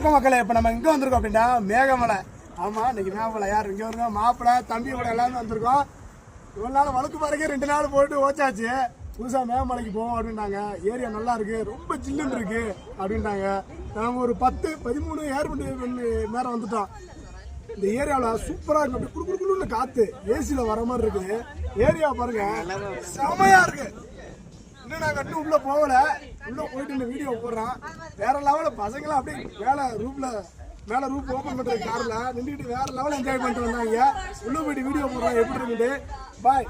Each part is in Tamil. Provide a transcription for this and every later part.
வணக்கம் மக்களே. இப்போ நம்ம இங்கே வந்திருக்கோம் அப்படின்னா மேகமலை. ஆமாம், இன்னைக்கு மேகமலை யார் இங்கே வருங்க? மாப்பிள்ளை தம்பி கூட எல்லாமே வந்திருக்கோம். இவ்வளோ நாள் வழுக்கு பாருங்க 2 நாள் போட்டு ஓச்சாச்சு. புதுசாக மேகமலைக்கு போவோம் அப்படின்ட்டாங்க. ஏரியா நல்லா இருக்கு, ரொம்ப ஜில்லுன்னு இருக்கு அப்படின்ட்டாங்க. நாங்கள் ஒரு 10-13 ஏர்பெண்ட் நேரம் வந்துட்டோம். இந்த ஏரியாவில் சூப்பராக இருக்கு. அப்படி குடுக்குன்னு காற்று ஏசியில் வர மாதிரி இருக்குது. ஏரியா பாருங்க, செமையாக இருக்கு. இன்னும் நாங்கள் இன்னும் உள்ளே போகல. உள்ளே போயிட்டு இந்த வீடியோ போடுறோம். வேற லெவலில் பசங்களாம் அப்படியே மேலே ரூப் ஓப்பன் பண்ணுற காரில் நின்றுக்கிட்டு வேற லெவலில் என்ஜாய் பண்ணிட்டு வந்தாங்க. உள்ளே போயிட்டு வீடியோ போடுறோம் எப்படி இருக்குது. பாய்.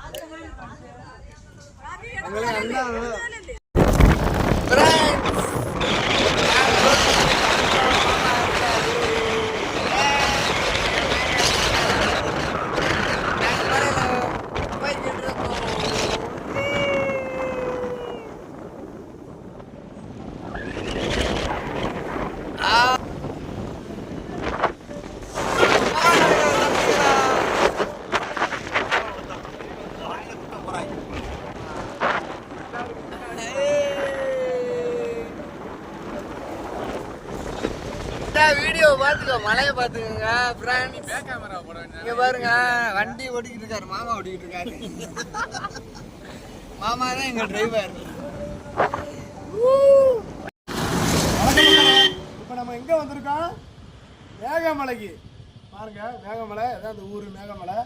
வீடியோ பார்த்துக்கோ, மலையை பார்த்துக்கோங்க ஃப்ரெண்ட்ஸ். இங்க பாருங்க, வண்டி ஓடிக்கிட்டு இருக்காரு மாமா, ஓடிக்கிட்டு இருக்காரு. மாமா தான் எங்க டிரைவர். இப்போ நம்ம எங்கே வந்திருக்கோம்? மேகமலைக்கு. பாருங்க, மேகமலை அதான் அந்த ஊர் மேகமலை.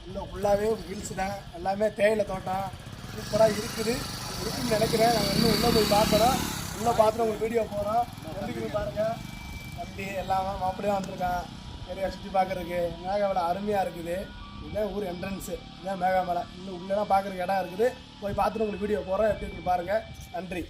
இல்லை ஃபுல்லாகவே ஹில்ஸ் தான், எல்லாமே தேயிலை தோட்டம் சூப்பராக இருக்குன்னு நினைக்கிறேன். நாங்கள் இன்னும் உள்ளே போய் பார்க்குறோம். உள்ளே பார்த்துட்டு உங்களுக்கு வீடியோ போகிறோம். வந்துக்கிட்டு பாருங்கள், வண்டி எல்லாமே மாப்பிள்ளையும் வந்திருக்கான். ஏரியா சுற்றி பார்க்குறதுக்கு. மேகமலை அருமையாக இருக்குது. இதுதான் ஊர் என்ட்ரன்ஸு, இதுதான் மேகமலை. இன்னும் உள்ளே தான் பார்க்குறதுக்கு இடம் இருக்குது. போய் பார்த்துட்டு உங்களுக்கு வீடியோ போகிறோம். எப்படி இருக்கு பாருங்கள். நன்றி.